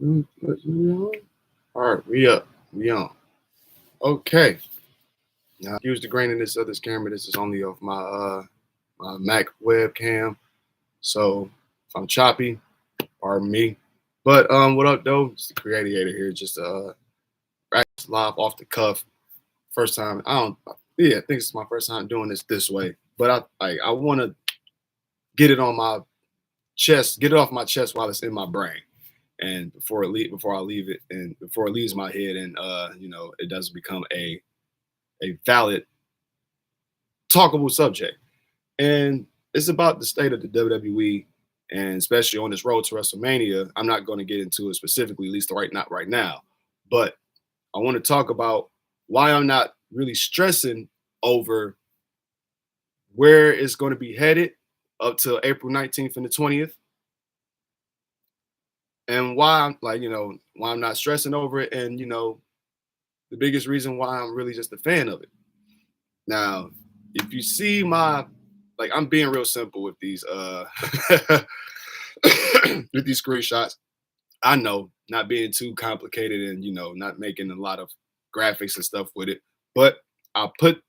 All right, we up. We on. Okay. Now, use the graininess of this camera. This is only off my Mac webcam. So if I'm choppy, pardon me. But what up, though? It's the creator here, just practice live off the cuff. First time. I think it's my first time doing this way. But I want to get it on my chest, get it off my chest while it's in my brain. And before I leave it, and before it leaves my head, and it doesn't become a valid talkable subject. And it's about the state of the WWE, and especially on this road to WrestleMania. I'm not going to get into it specifically, at least not right now. But I want to talk about why I'm not really stressing over where it's going to be headed up till April 19th and the 20th. And why why I'm not stressing over it, and the biggest reason why I'm really just a fan of it. Now, if you see I'm being real simple with these with these screenshots. I know, not being too complicated, and not making a lot of graphics and stuff with it, but I put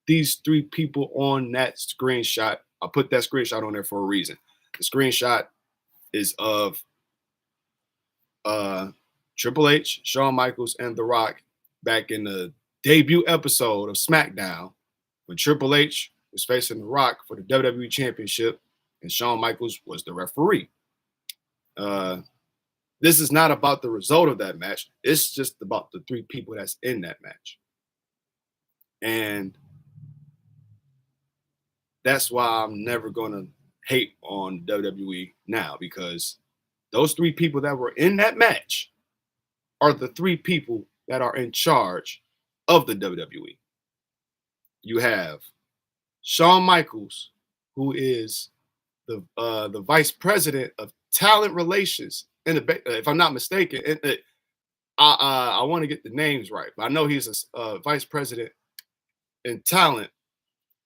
these three people on that screenshot. I put that screenshot on there for a reason. The screenshot is of Triple H, Shawn Michaels, and The Rock back in the debut episode of SmackDown when Triple H was facing The Rock for the WWE Championship and Shawn Michaels was the referee. This is not about the result of that match. It's just about the three people that's in that match. And that's why I'm never going to hate on WWE now, because those three people that were in that match are the three people that are in charge of the WWE. You have Shawn Michaels, who is the vice president of talent relations. If I'm not mistaken, I want to get the names right, but I know he's a vice president in talent,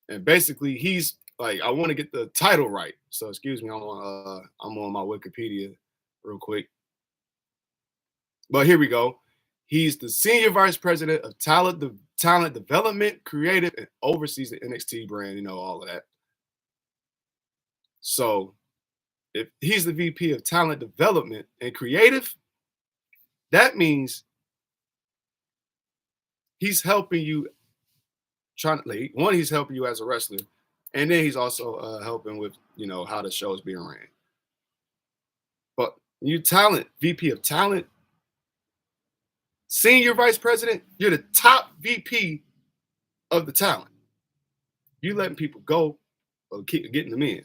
and basically he's I want to get the title right. So excuse me, I'm on my Wikipedia real quick. But here we go. He's the senior vice president of talent development, creative, and oversees the NXT brand, all of that. So if he's the VP of talent development and creative, that means he's helping you he's helping you as a wrestler, and then he's also helping with, how the show is being ran. But VP of talent, senior vice president, you're the top VP of the talent. You letting people go or keep getting them in.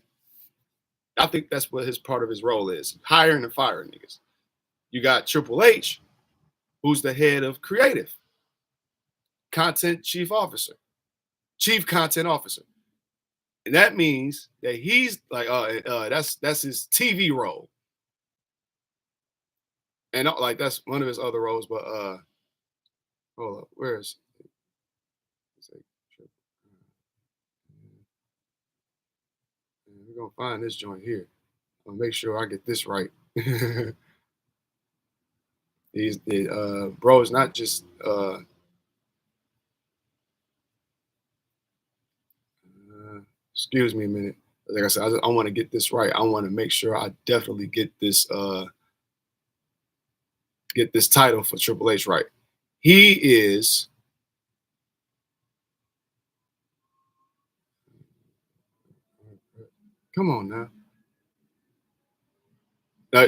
I think that's what part of his role is, hiring and firing niggas. You got Triple H, who's the head of creative, chief content officer. And that means that he's that's his TV role. And that's one of his other roles, but hold up, where is we're gonna find this joint here. I'll make sure I get this right. He's bro is not just excuse me a minute. Like I said, I want to get this right. I want to make sure I definitely get this title for Triple H right. He is come on now.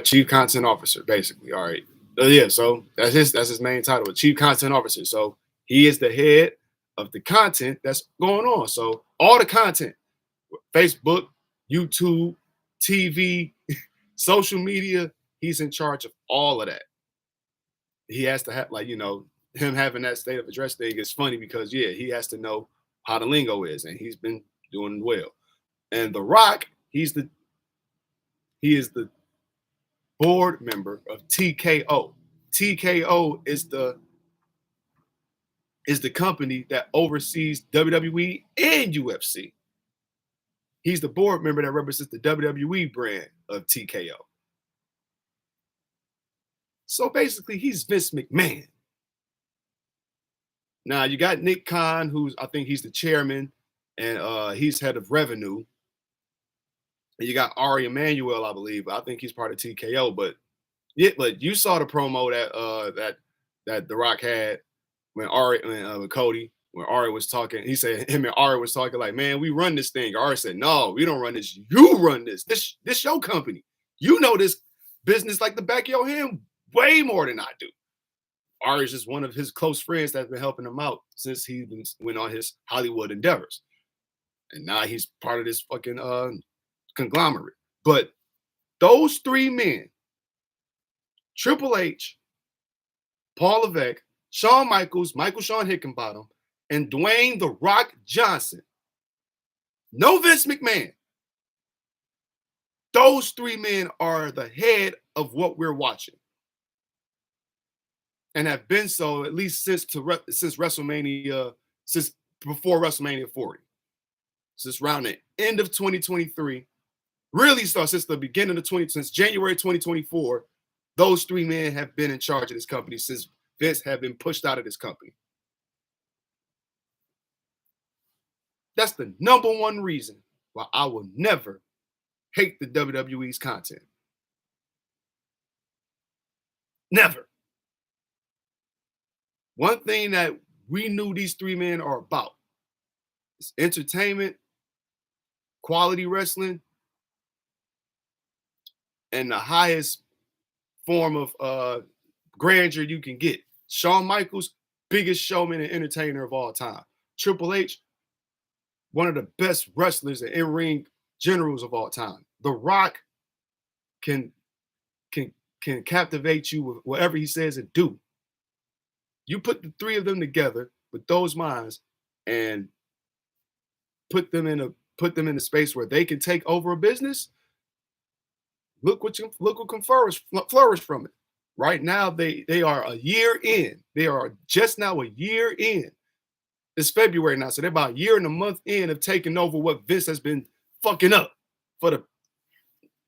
Chief Content Officer, basically. All right. Yeah, so that's his main title, Chief Content Officer. So he is the head of the content that's going on. So all the content, Facebook, YouTube, TV, social media, he's in charge of all of that. He has to have him having that state of address thing is funny because he has to know how the lingo is, and he's been doing well. And The Rock, he is the board member of TKO. TKO is the company that oversees WWE and UFC. He's the board member that represents the WWE brand of TKO. So basically, he's Vince McMahon. Now you got Nick Khan, who's I think he's the chairman, and he's head of revenue. And you got Ari Emanuel, I believe. I think he's part of TKO. But yeah, but you saw the promo that The Rock had when with Cody, when Ari was talking. He said him and Ari was talking like, man, we run this thing. Ari said, no, we don't run this. You run this. This your company. You know this business like the back of your hand way more than I do. Ari is just one of his close friends that's been helping him out since he went on his Hollywood endeavors. And now he's part of this fucking conglomerate. But those three men, Triple H, Paul Levesque, Shawn Michaels, Michael Shawn Hickenbottom, and Dwayne The Rock Johnson, no Vince McMahon. Those three men are the head of what we're watching. And have been so at least since WrestleMania, since before WrestleMania 40. Since around the end of 2023, really starts since the beginning of since January 2024, those three men have been in charge of this company since Vince had been pushed out of this company. That's the number one reason why I will never hate the WWE's content. Never. One thing that we knew these three men are about is entertainment, quality wrestling, and the highest form of grandeur you can get. Shawn Michaels, biggest showman and entertainer of all time. Triple H, one of the best wrestlers and in-ring generals of all time. The Rock can captivate you with whatever he says and do. You put the three of them together with those minds and put them in a space where they can take over a business. Look what can flourish from it. Right now, they are a year in. They are just now a year in. It's February now, so they're about a year and a month in of taking over what Vince has been fucking up for the.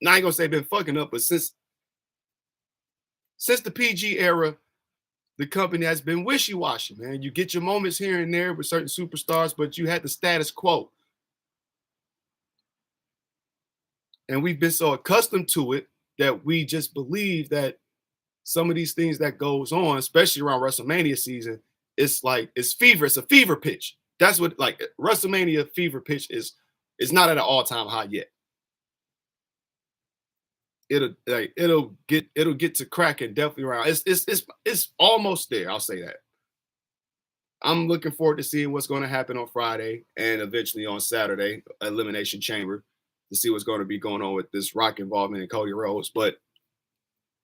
Now I ain't gonna say been fucking up, but since the PG era, the company has been wishy-washy, man. You get your moments here and there with certain superstars, but you had the status quo. And we've been so accustomed to it that we just believe that some of these things that goes on, especially around WrestleMania season, it's fever. It's a fever pitch. That's what like WrestleMania fever pitch is not at an all-time high yet. It'll get to cracking definitely around. It's almost there. I'll say that. I'm looking forward to seeing what's going to happen on Friday and eventually on Saturday, Elimination Chamber, to see what's going to be going on with this Rock involvement in Cody Rhodes. But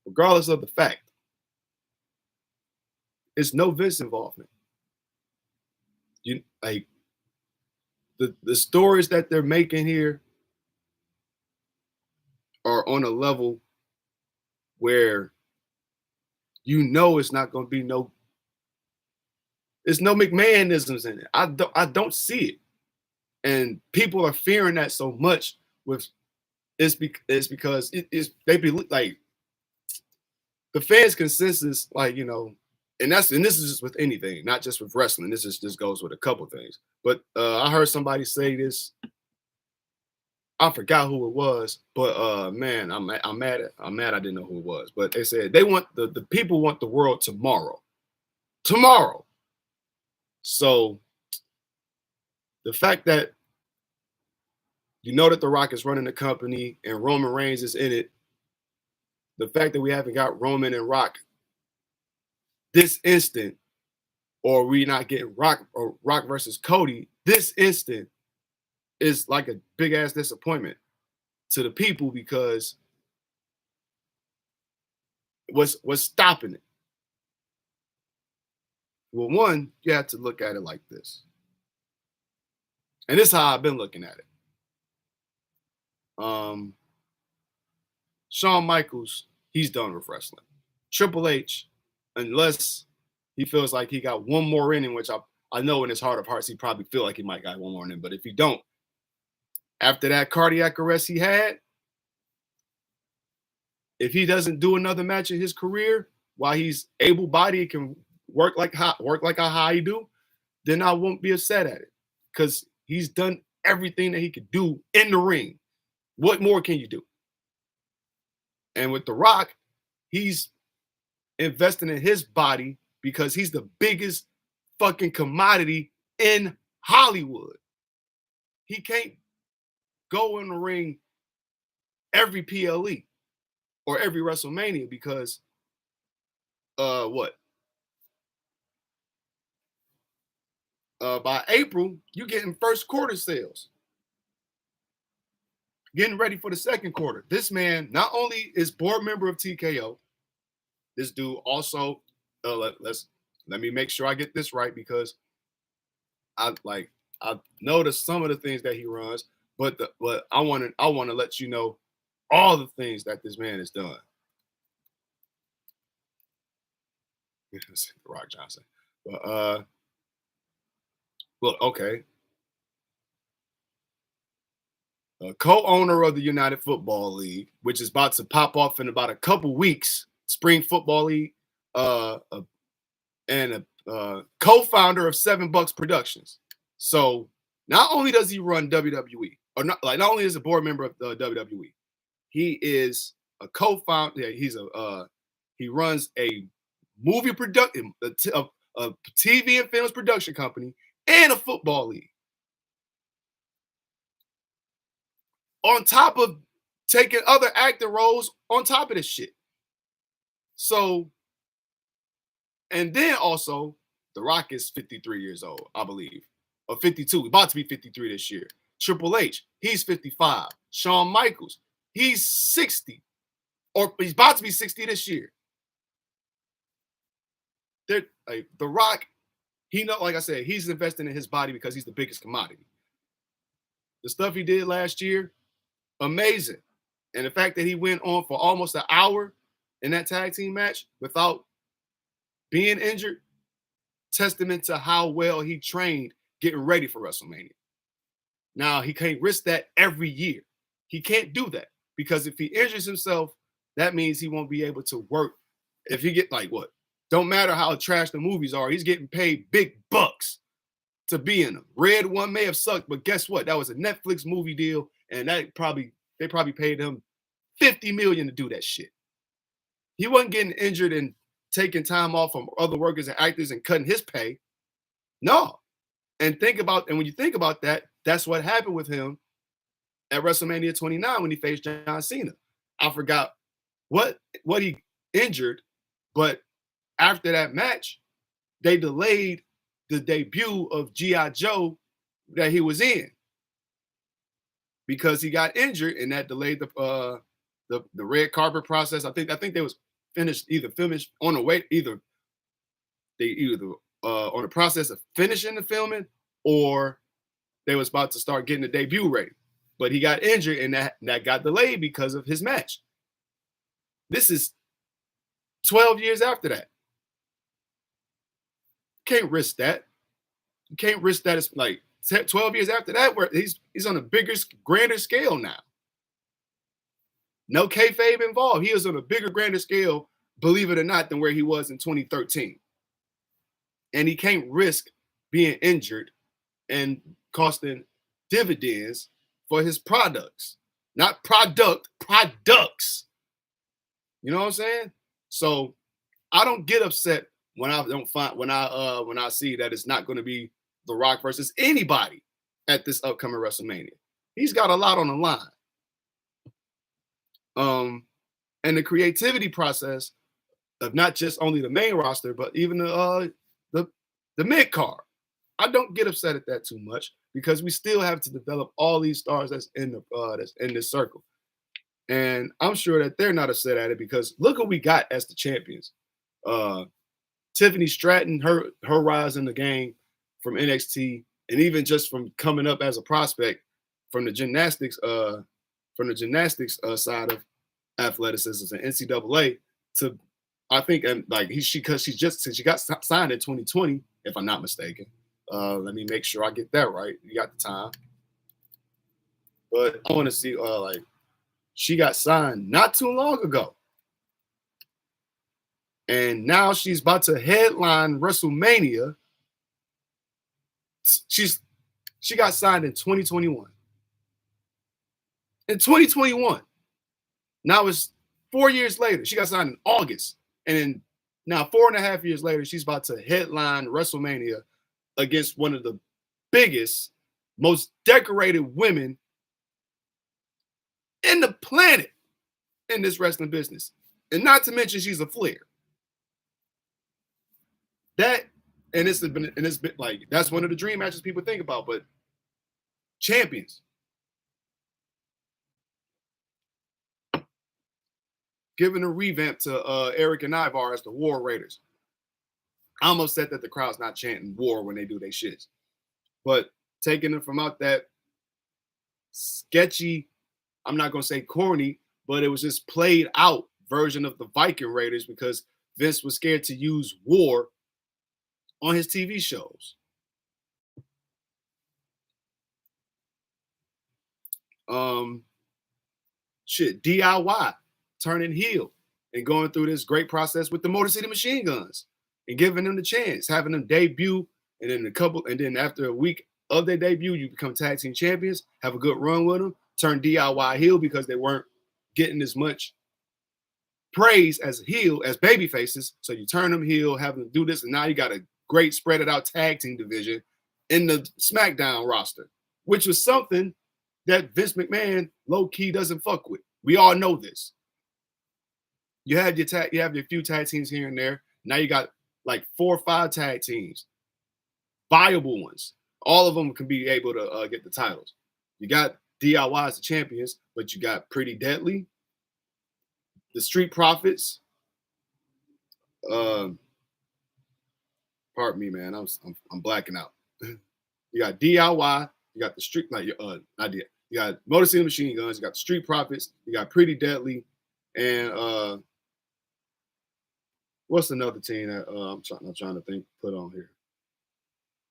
regardless of the fact, it's no Vince involvement. The stories that they're making here are on a level where it's not going to be it's no McMahonisms in it. I don't see it. And people are fearing that so much it's because they be like the fans' consensus, and this is just with anything, not just with wrestling. This goes with a couple things. But I heard somebody say this. I forgot who it was, but man, I'm mad. I didn't know who it was, but they said they want the people want the world tomorrow. So the fact that that The Rock is running the company and Roman Reigns is in it, the fact that we haven't got Roman and Rock this instant, or we not getting Rock versus Cody this instant, is like a big ass disappointment to the people because what's stopping it? Well, one, you have to look at it like this. And this is how I've been looking at it. Shawn Michaels, he's done with wrestling. Triple H, unless he feels like he got one more inning, which I know in his heart of hearts, he probably feel like he might got one more inning. But if he don't, after that cardiac arrest he had, if he doesn't do another match in his career, while he's able-bodied, can work like how he do, then I won't be upset at it because he's done everything that he could do in the ring. What more can you do? And with The Rock, he's investing in his body because he's the biggest fucking commodity in Hollywood. He can't go in the ring every PLE or every WrestleMania because by April, you're getting first quarter sales. Getting ready for the second quarter. This man not only is board member of TKO, this dude also, let me make sure I get this right because I noticed some of the things that he runs, but I want to let you know all the things that this man has done. Rock Johnson. But look, okay. Co-owner of the United Football League, which is about to pop off in about a couple weeks, Spring Football League, and a co-founder of 7 Bucks Productions. So not only does he run WWE, or not only is a board member of the WWE, he is a co-founder. Yeah, he runs a movie production, a TV and films production company, and a football league. On top of taking other acting roles on top of this shit. So, and then also, The Rock is 53 years old, I believe, or 52. About to be 53 this year. Triple H, he's 55. Shawn Michaels, he's 60, or he's about to be 60 this year. The Rock, like I said, he's investing in his body because he's the biggest commodity. The stuff he did last year, amazing. And the fact that he went on for almost an hour in that tag team match without being injured, testament to how well he trained getting ready for WrestleMania. Now, he can't risk that every year. He can't do that because if he injures himself, that means he won't be able to work. If he get don't matter how trash the movies are, he's getting paid big bucks to be in them. Red One may have sucked, but guess what? That was a Netflix movie deal, and they probably paid him $50 million to do that shit. He wasn't getting injured and taking time off from other workers and actors and cutting his pay. No. And when you think about that, that's what happened with him at WrestleMania 29 when he faced John Cena. I forgot what he injured, but after that match, they delayed the debut of G.I. Joe that he was in because he got injured, and that delayed the red carpet process. I think they was finished on the way, either on the process of finishing the filming, or they was about to start getting the debut ready. But he got injured, and that got delayed because of his match. This is 12 years after that. Can't risk that. You can't risk that. It's like 12 years after that, where he's on a bigger, grander scale now. No kayfabe involved. He is on a bigger, grander scale, believe it or not, than where he was in 2013. And he can't risk being injured and costing dividends for his products. Not products. You know what I'm saying? So I don't get upset when I see that it's not going to be The Rock versus anybody at this upcoming WrestleMania. He's got a lot on the line. And the creativity process of not just only the main roster, but even the mid card. I don't get upset at that too much because we still have to develop all these stars that's in this circle. And I'm sure that they're not upset at it because look what we got as the champions. Tiffany Stratton, her rise in the game from NXT, and even just from coming up as a prospect from the gymnastics side of athleticism and NCAA to, I think, and she got signed in 2020, if I'm not mistaken. Let me make sure I get that right. You got the time, but I want to see she got signed not too long ago. And now she's about to headline WrestleMania. She got signed in 2021. In 2021. Now it's 4 years later. She got signed in August. And then now 4.5 years later, she's about to headline WrestleMania against one of the biggest, most decorated women in the planet in this wrestling business. And not to mention she's a Flair. It's been like that's one of the dream matches people think about, but champions. Giving a revamp to Eric and Ivar as the War Raiders. I'm upset that the crowd's not chanting war when they do their shits. But taking them from out that sketchy, I'm not going to say corny, but it was just played out version of the Viking Raiders because Vince was scared to use war on his TV shows. DIY turning heel and going through this great process with the Motor City Machine Guns and giving them the chance, having them debut, and then after a week of their debut, you become tag team champions, have a good run with them, turn DIY heel because they weren't getting as much praise as baby faces. So you turn them heel, have them do this, and now you got a great spread it out tag team division in the SmackDown roster, which was something that Vince McMahon low-key doesn't fuck with. We all know this. You have your few tag teams here and there. Now you got like 4 or 5 tag teams, viable ones. All of them can be able to get the titles. You got DIY as the champions, but you got Pretty Deadly, the Street Profits. Pardon me, man. I'm blacking out. You got DIY. You got the Street idea. You got Motor City Machine Guns. You got the Street Profits. You got Pretty Deadly, and what's another team that I'm trying to think put on here?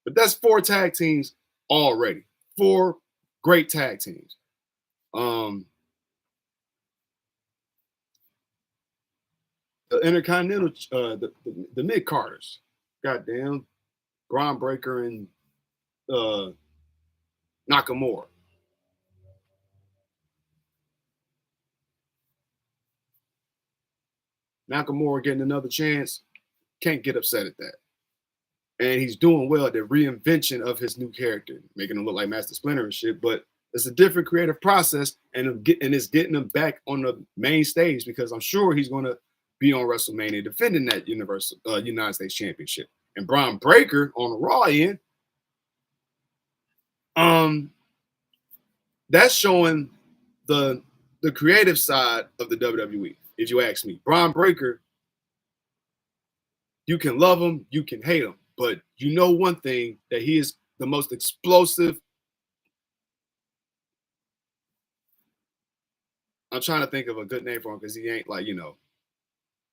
But that's 4 tag teams already. 4 great tag teams. The Intercontinental, the mid Carters, goddamn, Braun Breaker and Nakamura. Nakamura getting another chance, can't get upset at that. And he's doing well at the reinvention of his new character, making him look like Master Splinter and shit. But it's a different creative process, and it's getting him back on the main stage because I'm sure he's going to be on WrestleMania defending that United States Championship. And Braun Breaker on the Raw end, that's showing the creative side of the WWE. If you ask me, Braun Breaker, you can love him, you can hate him, but you know one thing, that he is the most explosive. I'm trying to think of a good name for him because he ain't like,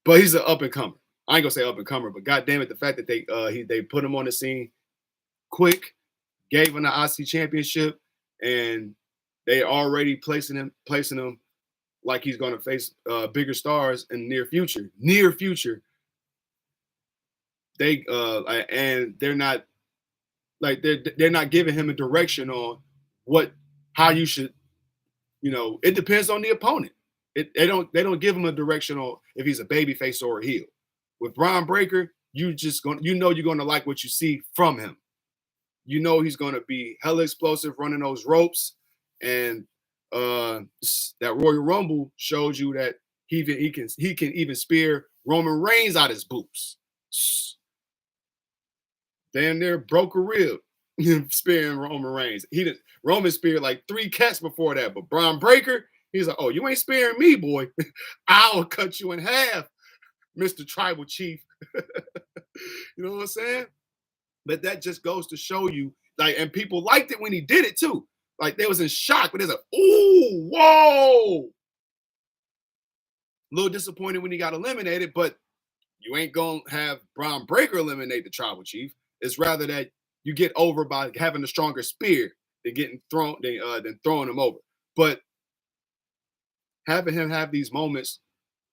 but he's an up and comer. I ain't gonna say up and comer, but goddamn it, the fact that they put him on the scene quick, gave him the IC championship, and they already placing him like he's going to face bigger stars in the near future. They're not like they're not giving him a direction on how you should. It depends on the opponent. They don't give him a direction on if he's a baby face or a heel. With Braun Breaker, you're going to like what you see from him. He's going to be hella explosive running those ropes, and that Royal Rumble shows you that he can even spear Roman Reigns out his boots. Damn near broke a rib spearing Roman Reigns. Roman speared like 3 cats before that, but Braun Breaker, he's like, oh, you ain't spearing me, boy. I'll cut you in half, Mr. Tribal Chief. You know what I'm saying? But that just goes to show you, and people liked it when he did it too. Like they was in shock, but there's ooh, whoa. A little disappointed when he got eliminated, but you ain't gonna have Braun Breaker eliminate the Tribal Chief. It's rather that you get over by having a stronger spear than getting thrown than throwing him over. But having him have these moments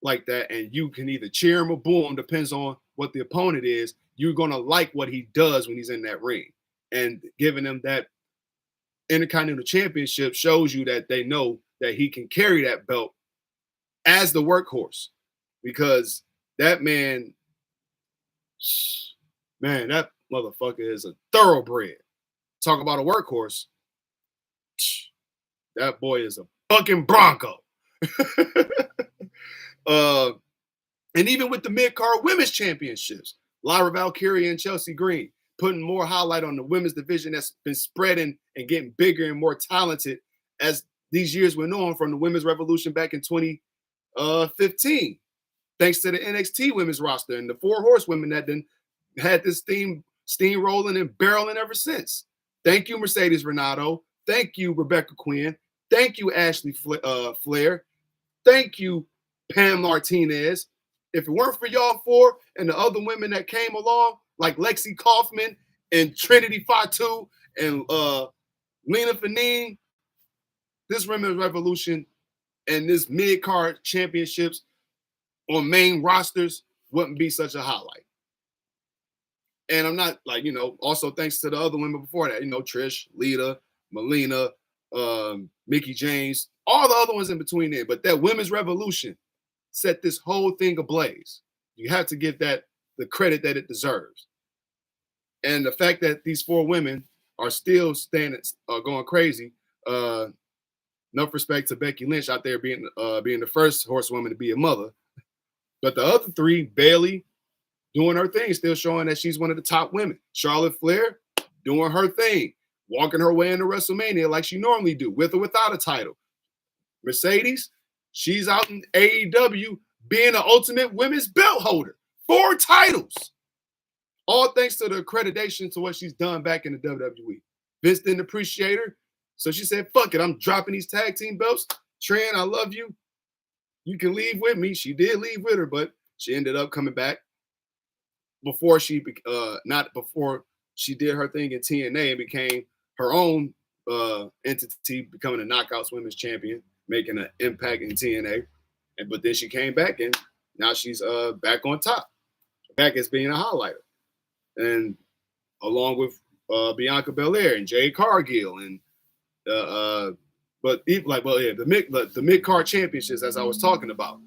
like that, and you can either cheer him or boo him, depends on what the opponent is. You're gonna like what he does when he's in that ring, and giving him that Intercontinental Championship shows you that they know that he can carry that belt as the workhorse, because that man, that motherfucker is a thoroughbred. Talk about a workhorse. That boy is a fucking Bronco. uh, and even with the mid-card women's championships, Lyra Valkyria and Chelsea Green putting more highlight on the women's division that's been spreading and getting bigger and more talented as these years went on, from the women's revolution back in 2015, thanks to the NXT women's roster and the four horsewomen that then had this steam rolling and barreling ever since. Thank you, Mercedes Renato. Thank you, Rebecca Quinn. Thank you, Ashley Flair. Thank you, Pam Martinez. If it weren't for y'all four and the other women that came along, like Lexi Kaufman and Trinity Fatu and Lena Fanine, this women's revolution and this mid-card championships on main rosters wouldn't be such a highlight. And I'm not like, also thanks to the other women before that, Trish, Lita, Melina, Mickey James, all the other ones in between there. But that women's revolution set this whole thing ablaze. You have to give that the credit that it deserves. And the fact that these four women are still going crazy. Enough respect to Becky Lynch out there being the first horsewoman to be a mother. But the other three, Bayley doing her thing, still showing that she's one of the top women. Charlotte Flair doing her thing, walking her way into WrestleMania like she normally do, with or without a title. Mercedes, she's out in AEW being an ultimate women's belt holder. 4 titles. All thanks to the accreditation to what she's done back in the WWE. Vince didn't appreciate her, so she said, fuck it, I'm dropping these tag team belts. Tran, I love you. You can leave with me. She did leave with her, but she ended up coming back before she did her thing in TNA and became her own entity, becoming a Knockouts Women's Champion, making an impact in TNA. But then she came back, and now she's back on top, back as being a highlighter, and along with Bianca Belair and Jade Cargill, and the mid-card championships, as I was talking about,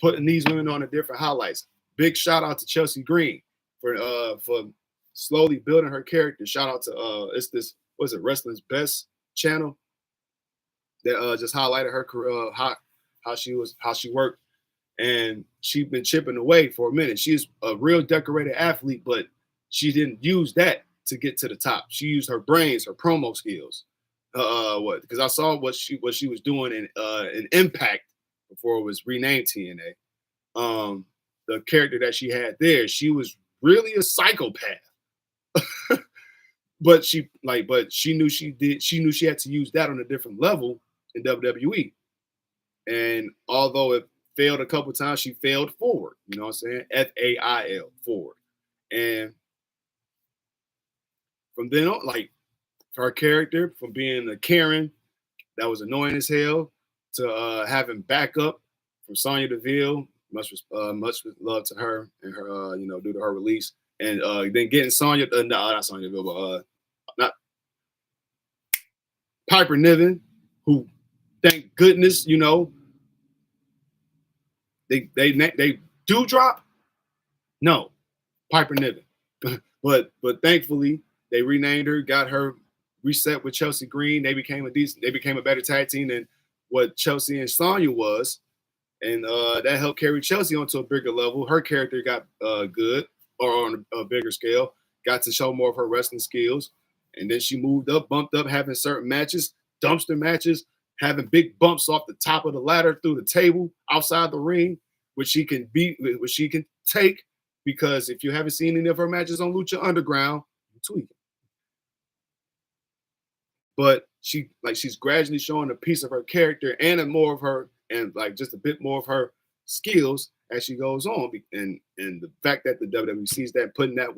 putting these women on the different highlights. Big shout out to Chelsea Green for slowly building her character. Shout out to Wrestling's Best channel that just highlighted her career, how she worked, and she's been chipping away for a minute. She's a real decorated athlete, but she didn't use that to get to the top. She used her brains, her promo skills. Because I saw what she was doing in Impact before it was renamed TNA. The character that she had there, she was really a psychopath. but she knew she had to use that on a different level in WWE. And although it failed a couple times, she failed forward. You know what I'm saying? FAIL, forward. And from then on, like, her character, from being a Karen that was annoying as hell, to having backup from Sonya Deville, much love to her and her, due to her release, and then getting not Sonya Deville, but not Piper Niven, who, thank goodness, they do drop. No, Piper Niven, but thankfully they renamed her, got her reset with Chelsea Green. They became a better tag team than what Chelsea and Sonya was. And that helped carry Chelsea onto a bigger level. Her character got good, or on a bigger scale, got to show more of her wrestling skills. And then she moved up, bumped up, having certain matches, dumpster matches, having big bumps off the top of the ladder through the table outside the ring, which she can take, because if you haven't seen any of her matches on Lucha Underground, you're tweaking. But she's gradually showing a piece of her character and more of her, and like just a bit more of her skills as she goes on. And the fact that the WWE sees that, putting that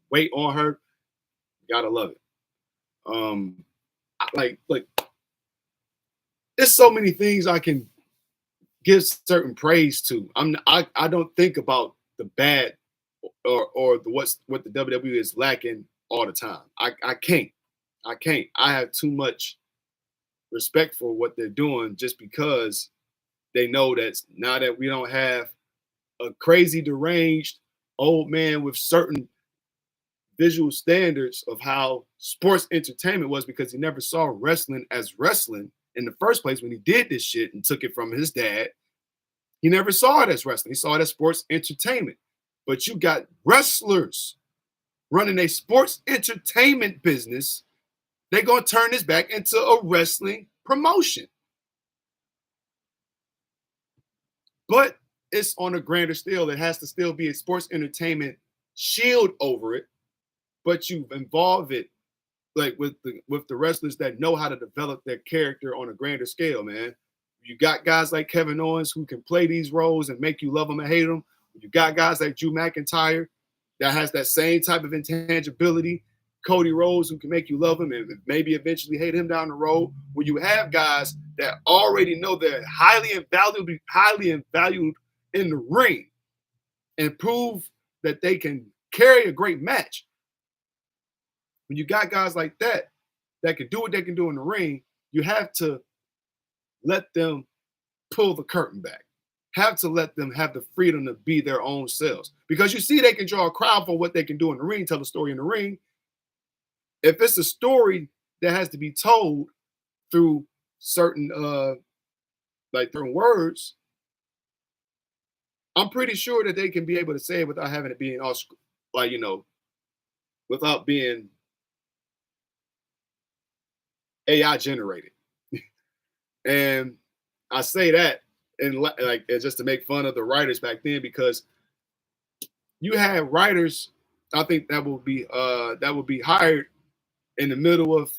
weight on her, you gotta love it. There's so many things I can give certain praise to. I don't think about the bad or what the WWE is lacking all the time. I can't. I can't. I have too much respect for what they're doing just because they know that now that we don't have a crazy deranged old man with certain visual standards of how sports entertainment was, because he never saw wrestling as wrestling in the first place when he did this shit and took it from his dad. He never saw it as wrestling. He saw it as sports entertainment. But you got wrestlers running a sports entertainment business. They're going to turn this back into a wrestling promotion. But it's on a grander scale. It has to still be a sports entertainment shield over it. But you involve it like with the wrestlers that know how to develop their character on a grander scale, man. You got guys like Kevin Owens who can play these roles and make you love them and hate them. You got guys like Drew McIntyre that has that same type of intangibility. Cody Rhodes who can make you love him and maybe eventually hate him down the road. When you have guys that already know they're highly valued in the ring and prove that they can carry a great match. When you got guys like that can do what they can do in the ring, you have to let them pull the curtain back. Have to let them have the freedom to be their own selves. Because you see they can draw a crowd for what they can do in the ring, tell a story in the ring. If it's a story that has to be told through certain certain words, I'm pretty sure that they can be able to say it without having it being all without being AI generated. And I say that and like just to make fun of the writers back then, because you had writers, I think that would be hired in the middle of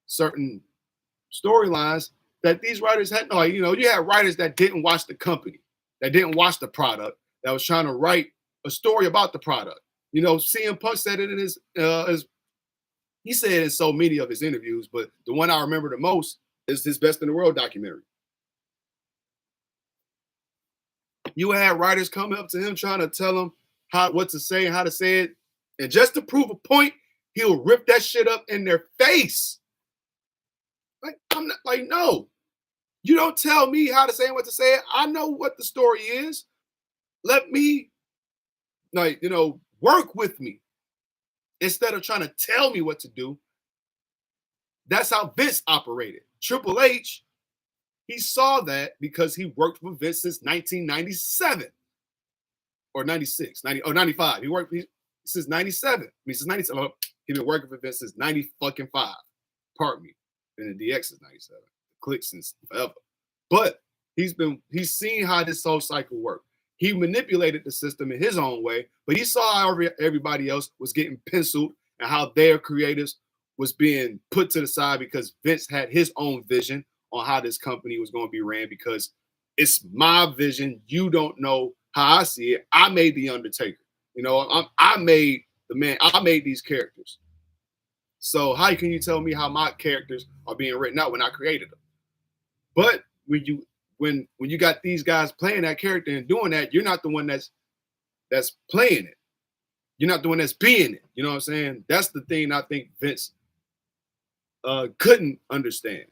certain storylines that these writers had no, you had writers that didn't watch the company, that didn't watch the product, that was trying to write a story about the product. CM Punk said it in his he said it in so many of his interviews, but the one I remember the most is his Best in the World documentary. You had writers coming up to him trying to tell him what to say and how to say it. And just to prove a point, he'll rip that shit up in their face. I'm not like, no, you don't tell me how to say and what to say. I know what the story is. Let me, work with me instead of trying to tell me what to do. That's how Vince operated. Triple H, he saw that because he worked with Vince since 1997 or 96, 95. He worked since 97. Since 97. He's been working for Vince since 90 fucking 5. Pardon me. And the DX is 97. Click since forever. But he's seen how this whole cycle worked. He manipulated the system in his own way, but he saw how everybody else was getting penciled and how their creatives was being put to the side because Vince had his own vision on how this company was going to be ran, because it's my vision. You don't know how I see it. I made The Undertaker. I made the man. I made these characters. So how can you tell me how my characters are being written out when I created them? But when you got these guys playing that character and doing that, you're not the one that's playing it. You're not the one that's being it. You know what I'm saying? That's the thing I think Vince couldn't understand.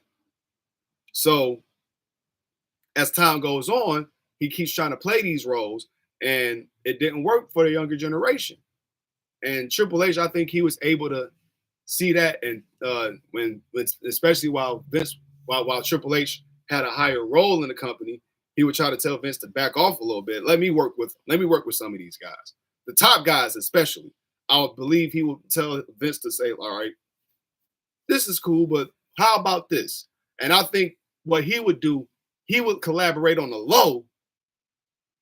So as time goes on, he keeps trying to play these roles, and it didn't work for the younger generation. And Triple H, I think he was able to see that, and when especially while Triple H had a higher role in the company, he would try to tell Vince to back off a little bit. Let me work with some of these guys, the top guys especially. I would believe he would tell Vince to say, all right, this is cool, but how about this? And I think what he would do, he would collaborate on the low,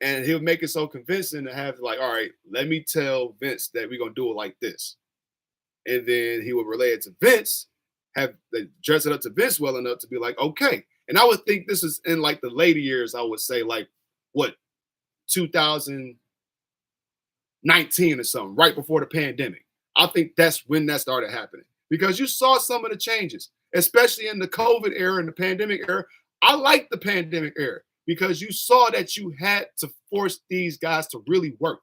and he would make it so convincing to have like, all right, let me tell Vince that we're going to do it like this. And then he would relay it to Vince, dress it up to Vince well enough to be like, okay. And I would think this is in like the later years, I would say like, 2019 or something, right before the pandemic. I think that's when that started happening, because you saw some of the changes, especially in the COVID era and the pandemic era. I like the pandemic era. because you saw that you had to force these guys to really work.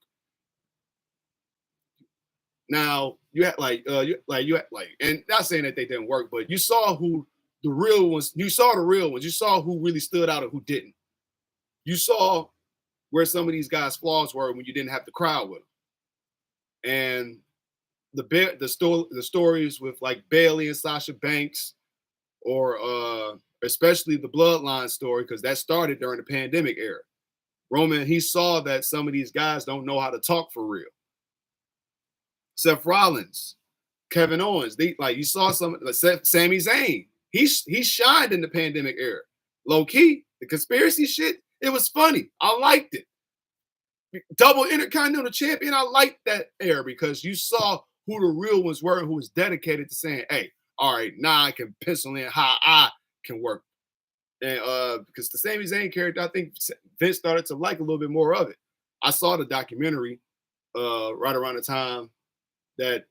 Now you had and not saying that they didn't work, but you saw who the real ones. You saw the real ones. You saw who really stood out and who didn't. You saw where some of these guys' flaws were when you didn't have the crowd with them. And the stories with like Bailey and Sasha Banks, or especially the Bloodline story, because that started during the pandemic era. Roman, he saw that some of these guys don't know how to talk for real. Seth Rollins, Kevin Owens, you saw some Sami Zayn. He shined in the pandemic era. Low key, the conspiracy shit, it was funny. I liked it. Double Intercontinental Champion, I liked that era because you saw who the real ones were and who was dedicated to saying, hey, all right, now I can pencil in how I can work. And because the Sami Zayn character, I think Vince started to like a little bit more of it. I saw the documentary right around the time that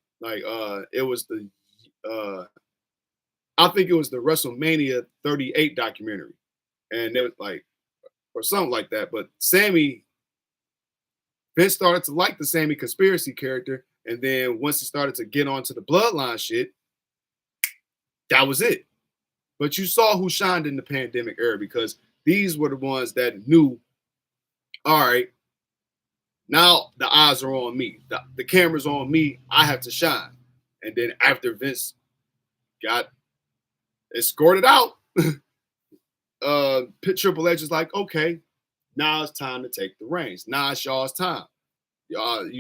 it was I think it was the WrestleMania 38 documentary, and it was or something like that. But Vince started to like the Sammy conspiracy character, and then once he started to get onto the Bloodline shit, that was it. But you saw who shined in the pandemic era because these were the ones that knew, all right, now the eyes are on me. The camera's on me. I have to shine. And then after Vince got escorted out, Triple H is like, okay, now it's time to take the reins. Now it's y'all's time. Y'all,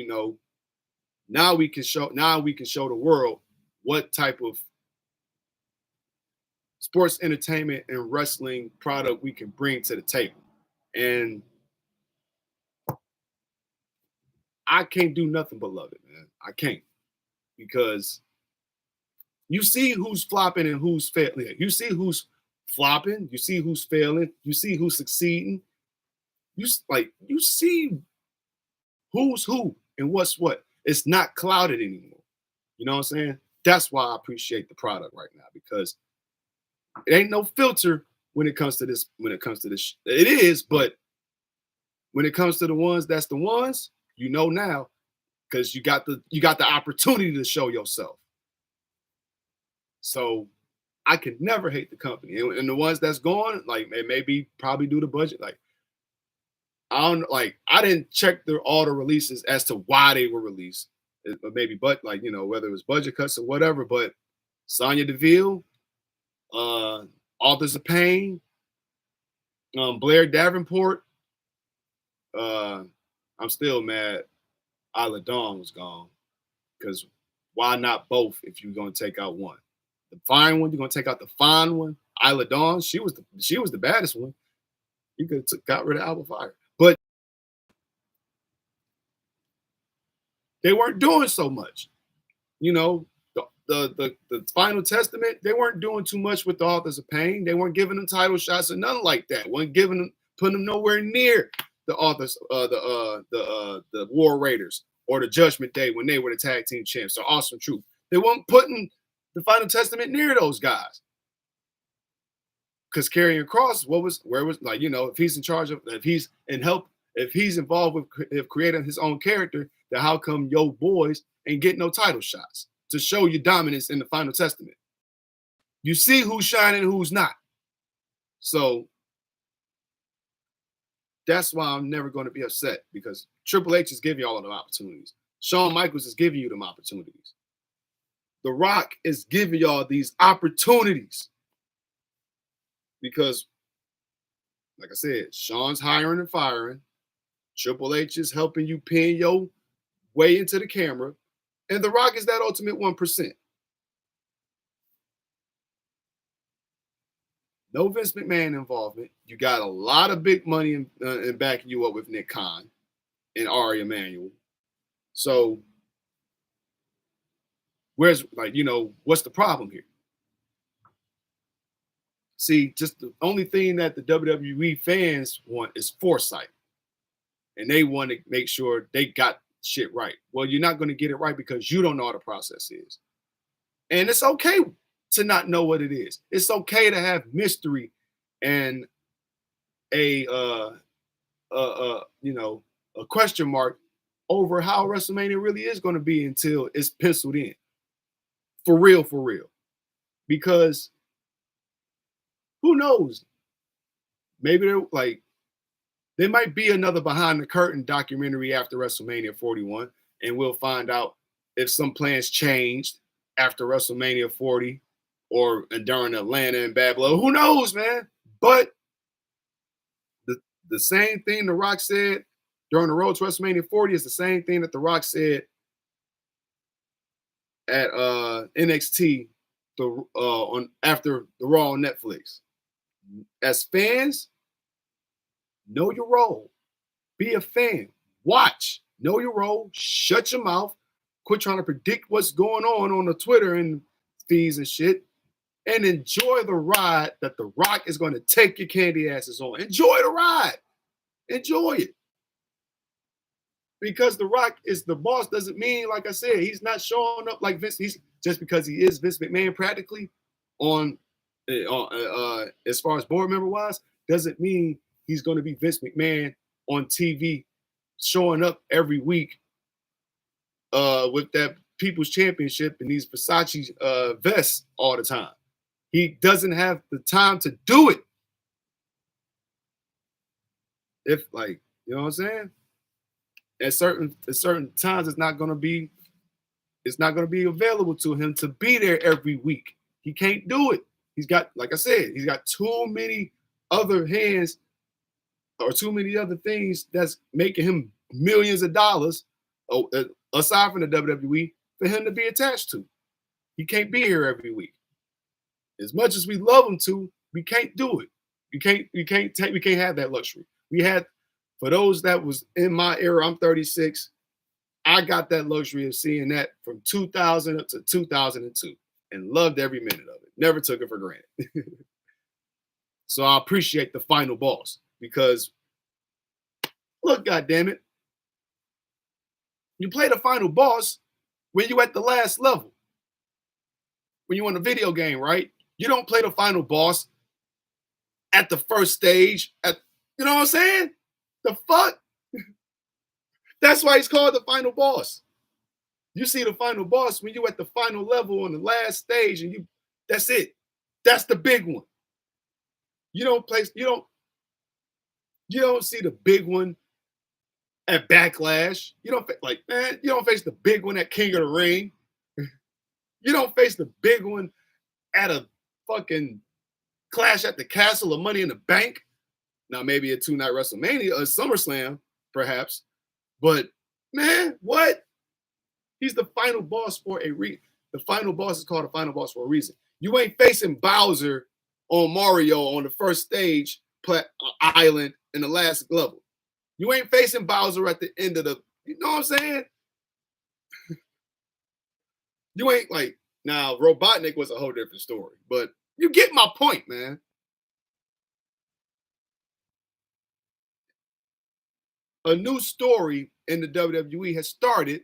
now we can show the world what type of sports entertainment and wrestling product we can bring to the table. And I can't do nothing but love it, man. I can't, because you see who's flopping and who's failing. You see who's flopping. You see who's failing. You see who's succeeding. You see who's who and what's what. It's not clouded anymore. You know what I'm saying? That's why I appreciate the product right now, because it ain't no filter when it comes to this. It is, but when it comes to the ones, that's the ones, now, because you got the opportunity to show yourself. So I could never hate the company. And the ones that's gone, maybe probably due to budget. I didn't check all the releases as to why they were released. Maybe, but whether it was budget cuts or whatever. But Sonya Deville, Authors of Pain, Blair Davenport. I'm still mad Isla Dawn was gone, because why not both if you're going to take out one? The fine one, you're going to take out the fine one. Isla Dawn, she was the baddest one. You could have got rid of Alba Fire. But they weren't doing so much. The Final Testament, they weren't doing too much with the Authors of Pain. They weren't giving them title shots or nothing like that. Weren't putting them nowhere near the authors, the War Raiders or the Judgment Day when they were the tag team champs. So Awesome Truth. They weren't putting the Final Testament near those guys. Because Karrion Kross, if he's in charge of, if he's involved with creating his own character, then how come your boys ain't getting no title shots to show your dominance in the Final Testament? You see who's shining and who's not. So that's why I'm never going to be upset, because Triple H is giving you all of them opportunities. Shawn Michaels is giving you them opportunities. The Rock is giving y'all these opportunities. Because, like I said, Shawn's hiring and firing. Triple H is helping you pin your way into the camera. And The Rock is that ultimate 1%. No Vince McMahon involvement. You got a lot of big money in backing you up with Nick Khan and Ari Emanuel. So, what's the problem here? See, just the only thing that the WWE fans want is foresight. And they want to make sure they got shit right. Well, you're not going to get it right because you don't know what the process is. And it's okay to not know what it is. It's okay to have mystery and a you know, a question mark over how WrestleMania really is going to be until it's penciled in. For real, for real. Because who knows? Maybe there might be another behind the curtain documentary after WrestleMania 41, and we'll find out if some plans changed after WrestleMania 40 or during Atlanta and Bad Blood. Who knows, man? But the same thing The Rock said during the road to WrestleMania 40 is the same thing that The Rock said at NXT on after the Raw on Netflix. As fans, know your role. Be a fan. Watch. Know your role. Shut your mouth. Quit trying to predict what's going on the Twitter and feeds and shit. And enjoy the ride that The Rock is going to take your candy asses on. Enjoy the ride. Enjoy it. Because The Rock is the boss doesn't mean, like I said, he's not showing up like Vince. He's just because he is Vince McMahon practically on as far as board member wise, doesn't mean he's going to be Vince McMahon on TV showing up every week with that People's Championship and these Versace vests all the time. He doesn't have the time to do it. If you know what I'm saying? At certain times, it's not gonna be available to him to be there every week. He can't do it. He's got, like I said, he's got too many other hands or too many other things that's making him millions of dollars aside from the WWE for him to be attached to. He can't be here every week. As much as we love him to, we can't do it. We can't have that luxury. For those that was in my era, I'm 36. I got that luxury of seeing that from 2000 up to 2002 and loved every minute of it. Never took it for granted. So I appreciate the final boss because, look, goddammit, you play the final boss when you at the last level. When you on a video game, right? You don't play the final boss at the first stage. You know what I'm saying? The fuck? That's why he's called the final boss. You see the final boss when you at the final level on the last stage, and that's it. That's the big one. You don't see the big one at Backlash. You don't face the big one at King of the Ring. You don't face the big one at a fucking Clash at the Castle or Money in the Bank. Now, maybe a 2-night WrestleMania, a SummerSlam, perhaps. But, man, what? He's the final boss for a reason. The final boss is called a final boss for a reason. You ain't facing Bowser on Mario on the first stage island in the last level. You ain't facing Bowser at the end of you know what I'm saying? You ain't now, Robotnik was a whole different story. But you get my point, man. A new story in the WWE has started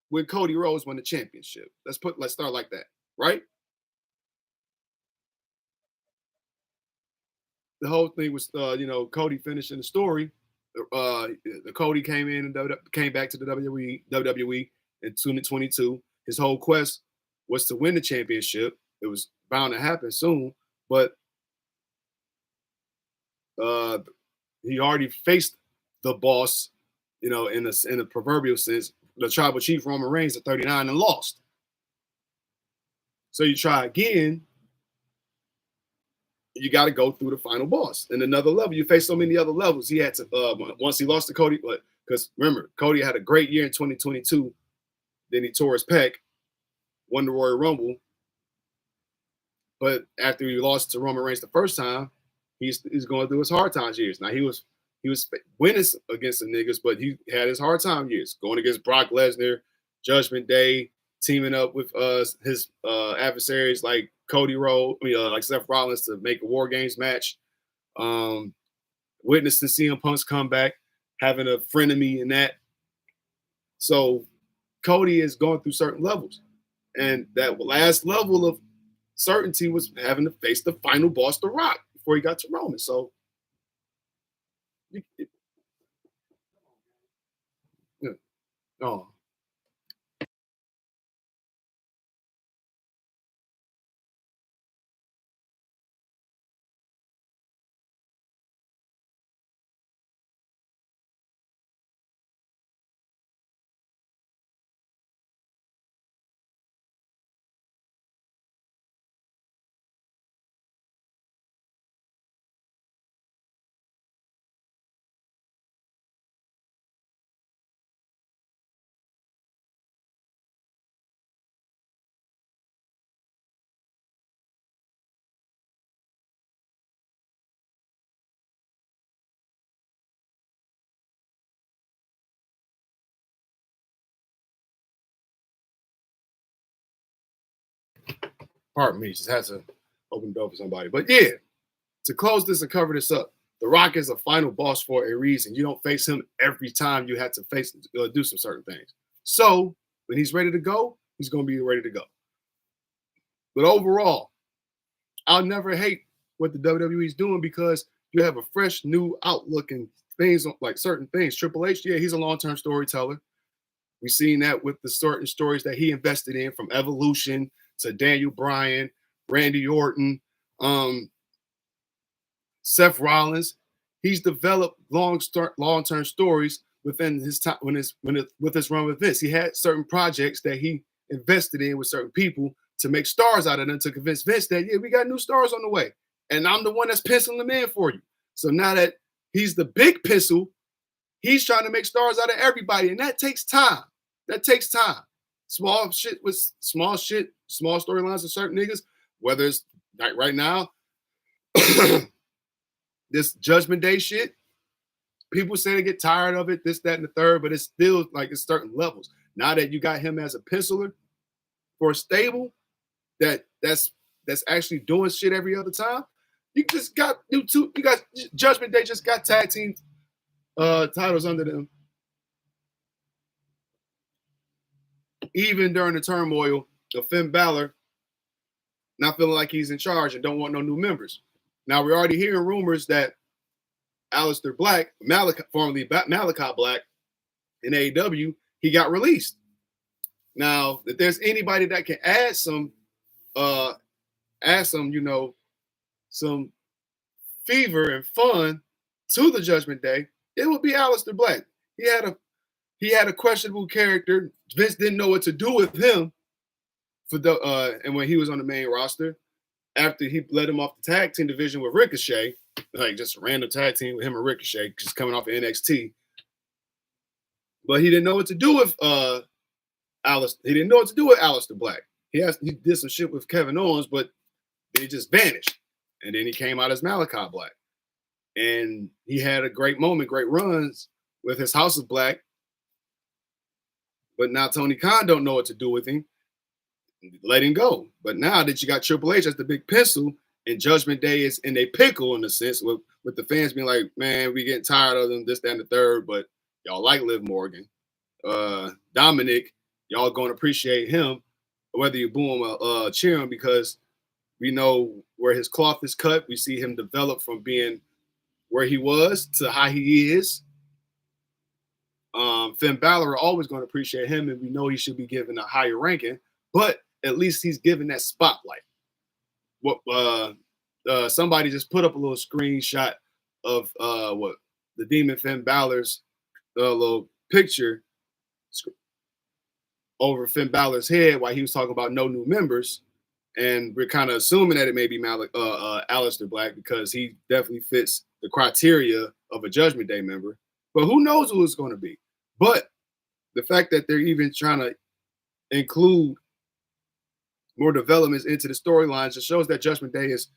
when Cody Rhodes won the championship. Let's start like that, right? The whole thing was, Cody finishing the story. Cody came in and came back to the WWE in 2022. His whole quest was to win the championship. It was bound to happen soon, but he already faced the boss, in a proverbial sense, the tribal chief Roman Reigns at 39 and lost. So you try again, you got to go through the final boss and another level. You face so many other levels. He had to once he lost to Cody, because remember, Cody had a great year in 2022. Then he tore his pec, won the Royal Rumble. But after he lost to Roman Reigns the first time, he's going through his hard times years. Now he was winning against the niggas, but he had his hard time years going against Brock Lesnar, Judgment Day, teaming up with his adversaries like Cody Rhodes, like Seth Rollins to make a War Games match. Witnessing CM Punk's comeback, having a frenemy in that. So Cody is going through certain levels, and that last level of certainty was having to face the final boss, The Rock, before he got to Roman. So Yeah. Oh, pardon me. Just had to open the door for somebody. But yeah, to close this and cover this up, The Rock is a final boss for a reason. You don't face him every time you have to face do some certain things. So when he's ready to go, he's going to be ready to go. But overall, I'll never hate what the WWE is doing because you have a fresh new outlook and things like certain things. Triple H, yeah, he's a long-term storyteller. We've seen that with the certain stories that he invested in, from Evolution to Daniel Bryan, Randy Orton, um, Seth Rollins. He's developed long-term stories within his time with his run with Vince. He had certain projects that he invested in with certain people to make stars out of them to convince Vince that, yeah, we got new stars on the way. And I'm the one that's penciling them in for you. So now that he's the big pencil, he's trying to make stars out of everybody. And that takes time. That takes time. Small shit, small storylines with certain niggas, whether it's like right now, this Judgment Day shit, people say they get tired of it, this, that, and the third, but it's still like it's certain levels. Now that you got him as a penciler for a stable that's actually doing shit every other time, you just got you got Judgment Day just got tag team titles under them, even during the turmoil of Finn Balor not feeling like he's in charge and don't want no new members. Now we're already hearing rumors that Aleister Black, formerly Malachi Black, in AEW, he got released. Now, if there's anybody that can add some, some fever and fun to the Judgment Day, it would be Aleister Black. He had a questionable character. Vince didn't know what to do with him and when he was on the main roster, after he let him off the tag team division with Ricochet, like just a random tag team with him and Ricochet, just coming off of NXT. But he didn't know what to do with Aleister. He didn't know what to do with Aleister Black. He did some shit with Kevin Owens, but he just vanished. And then he came out as Malachi Black. And he had a great moment, great runs with his House of Black. But now Tony Khan don't know what to do with him. Let him go. But now that you got Triple H as the big pencil, and Judgment Day is in a pickle in a sense, with the fans being like, man, we getting tired of them, this, that, and the third, but y'all like Liv Morgan. Dominic, y'all gonna appreciate him, whether you boo him or cheer him, because we know where his cloth is cut. We see him develop from being where he was to how he is. Finn Balor are always going to appreciate him, and we know he should be given a higher ranking, but at least he's given that spotlight. What somebody just put up a little screenshot of what the Demon Finn Balor's little picture over Finn Balor's head while he was talking about no new members, and we're kind of assuming that it may be Aleister Black because he definitely fits the criteria of a Judgment Day member. But who knows who it's going to be? But the fact that they're even trying to include more developments into the storylines just shows that Judgment Day is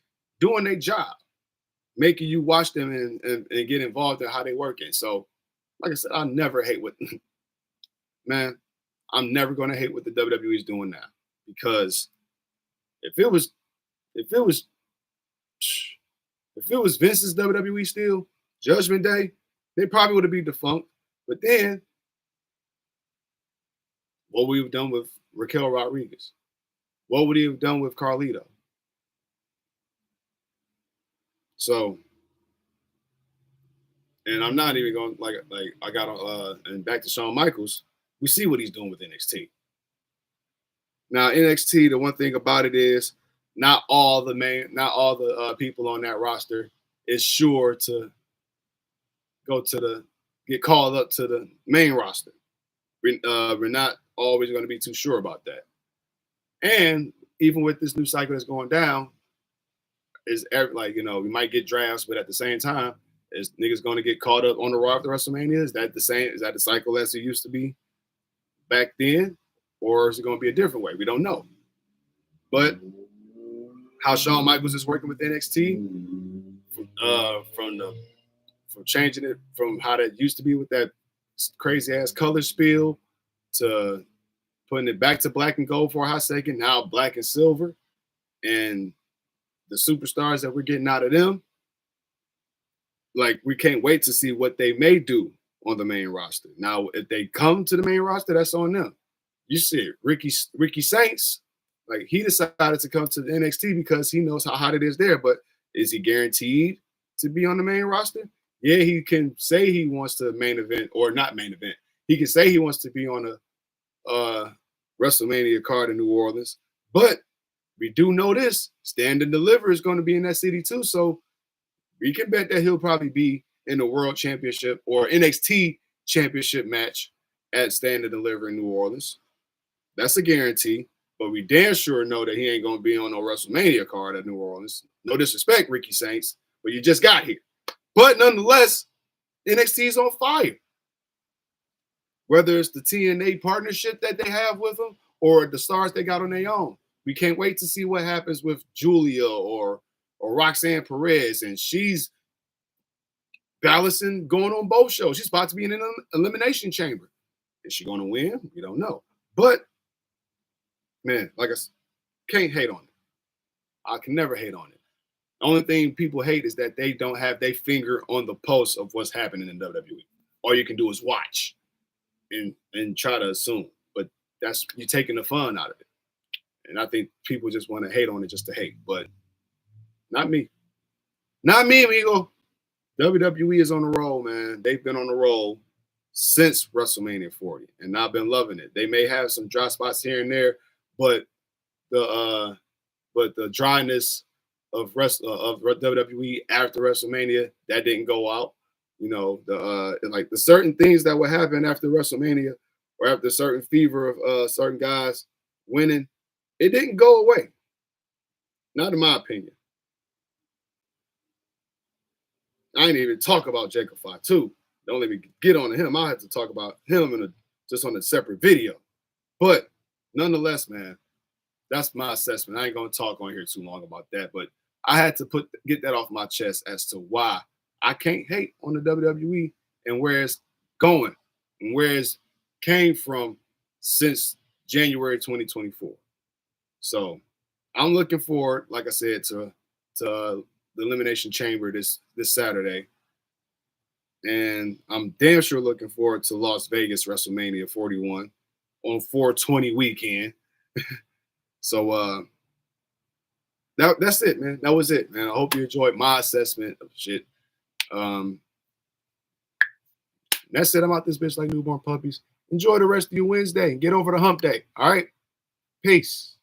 doing their job, making you watch them and get involved in how they work in. So, like I said, I'll never hate what man. I'm never going to hate what the WWE is doing now, because if it was Vince's WWE still, Judgment Day, they probably would have been defunct. But then, what would we have done with Raquel Rodriguez? What would he have done with Carlito? So, And I'm not even going like I got on and back to Shawn Michaels. We see what he's doing with NXT. Now NXT, the one thing about it is not all the people on that roster is sure to get called up to the main roster. We're not always going to be too sure about that. And even with this new cycle that's going down, we might get drafts, but at the same time, is niggas going to get caught up on the Raw after WrestleMania? Is that the same? Is that the cycle as it used to be back then, or is it going to be a different way? We don't know. But how Shawn Michaels is working with NXT, from changing it from how that used to be with that crazy ass color spiel to putting it back to black and gold for a hot second, now black and silver, and the superstars that we're getting out of them, like we can't wait to see what they may do on the main roster. Now, if they come to the main roster, that's on them. You see it, Ricky Saints, like he decided to come to the NXT because he knows how hot it is there. But is he guaranteed to be on the main roster? Yeah, he can say he wants to main event or not main event. He can say he wants to be on a WrestleMania card in New Orleans, but we do know this: Stand and Deliver is going to be in that city too. So we can bet that he'll probably be in the World Championship or NXT Championship match at Stand and Deliver in New Orleans. That's a guarantee. But we damn sure know that he ain't going to be on no WrestleMania card at New Orleans. No disrespect, Ricky Saints, but you just got here. But nonetheless, NXT is on fire. Whether it's the TNA partnership that they have with them or the stars they got on their own. We can't wait to see what happens with Julia or Roxanne Perez. And she's balancing going on both shows. She's about to be in an elimination chamber. Is she going to win? We don't know. But, man, like I can't hate on it. I can never hate on it. The only thing people hate is that they don't have their finger on the pulse of what's happening in WWE. All you can do is watch and try to assume. But that's you're taking the fun out of it. And I think people just want to hate on it just to hate. But not me. Not me, amigo. WWE is on the roll, man. They've been on the roll since WrestleMania 40, and I've been loving it. They may have some dry spots here and there, but the dryness of WWE after WrestleMania, that didn't go out. You know, the certain things that would happen after WrestleMania or after certain fever of certain guys winning, it didn't go away. Not in my opinion. I ain't even talk about Jacob Fatu. Don't let me get on to him. I'll have to talk about him just on a separate video. But nonetheless, man, that's my assessment. I ain't gonna talk on here too long about that, but I had to get that off my chest as to why I can't hate on the WWE and where it's going and where it's came from since January 2024. So I'm looking forward, like I said, to the Elimination Chamber this Saturday. And I'm damn sure looking forward to Las Vegas WrestleMania 41 on 420 weekend. So that's it, man. That was it, man. I hope you enjoyed my assessment of shit. That's it. I'm out this bitch like newborn puppies. Enjoy the rest of your Wednesday and get over the hump day. All right? Peace.